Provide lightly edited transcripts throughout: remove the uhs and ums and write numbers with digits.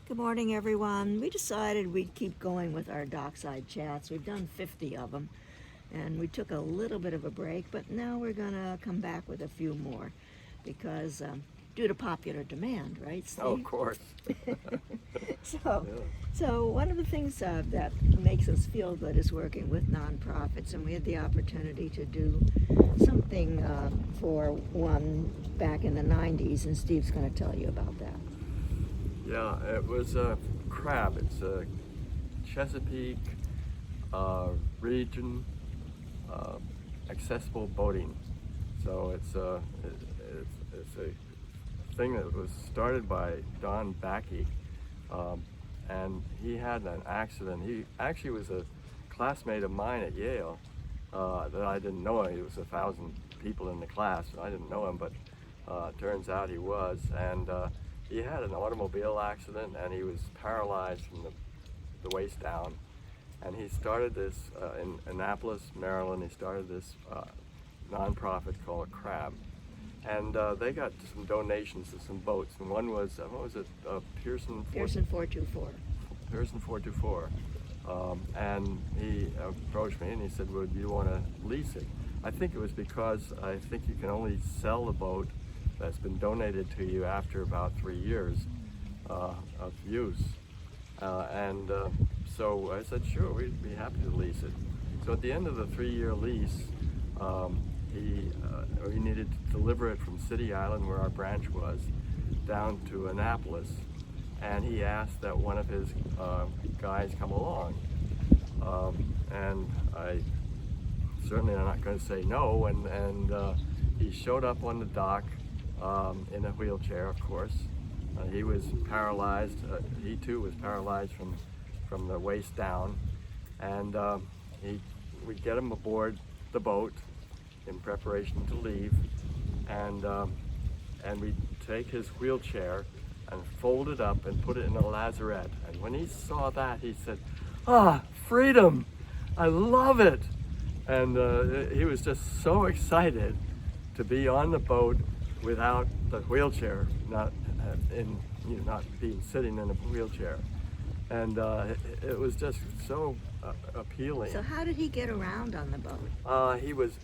Good morning, everyone. We decided we'd keep going with our dockside chats. We've done 50 of them, and we took a little bit of a break, but now we're going to come back with a few more because due to popular demand, right, Steve? Oh, of course. So, Yeah. so one of the things that makes us feel good is working with nonprofits, and we had the opportunity to do something for one back in the 90s, and Steve's going to tell you about that. Yeah, it was a crab. It's a Chesapeake region accessible boating. So it's a thing that was started by Don Backey, and he had an accident. He actually was a classmate of mine at Yale that I didn't know him. He was 1,000 people in the class. I didn't know him, but turns out he was. And he had an automobile accident, and he was paralyzed from the waist down. And he started this in Annapolis, Maryland. He started this nonprofit called Crab. And they got some donations to some boats. And one was, what was it? Pearson 424. Pearson 424. And he approached me and he said, "Would you want to lease it?" I think it was because I think you can only sell the boat that's been donated to you after about 3 years of use. So I said, sure, we'd be happy to lease it. So at the end of the 3-year lease, he needed to deliver it from City Island, where our branch was, down to Annapolis. And he asked that one of his guys come along. And I certainly am not going to say no. And he showed up on the dock in a wheelchair, of course. He was paralyzed. He too was paralyzed from the waist down. And we'd get him aboard the boat in preparation to leave. And we'd take his wheelchair and fold it up and put it in a lazarette. And when he saw that, he said, "Ah, freedom! I love it!" And he was just so excited to be on the boat without the wheelchair, not being sitting in a wheelchair. And it was just so appealing. So how did he get around on the boat?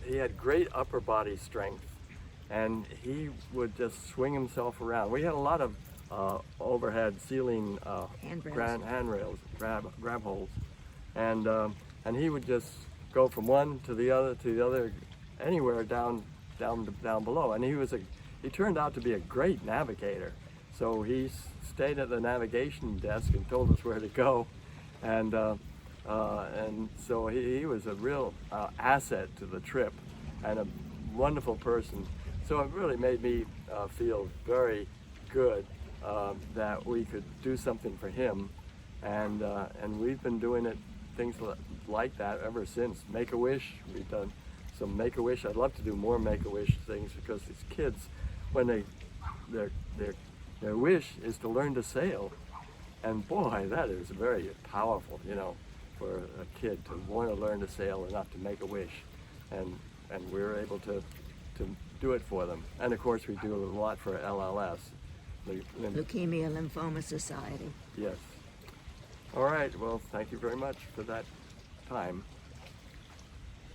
He had great upper body strength, and he would just swing himself around. We had a lot of overhead ceiling handrails, grab holes, and he would just go from one to the other, anywhere down below. And he turned out to be a great navigator. So he stayed at the navigation desk and told us where to go, and so he was a real asset to the trip and a wonderful person. So it really made me feel very good that we could do something for him, and we've been doing things like that ever since. Make-A-Wish, we've done some Make-A-Wish. I'd love to do more Make-A-Wish things, because these kids, when their wish is to learn to sail, and boy, that is very powerful, for a kid to want to learn to sail enough to make a wish, and we're able to do it for them. And of course, we do a lot for LLS, Leukemia Lymphoma Society. Yes. All right. Well, thank you very much for that time.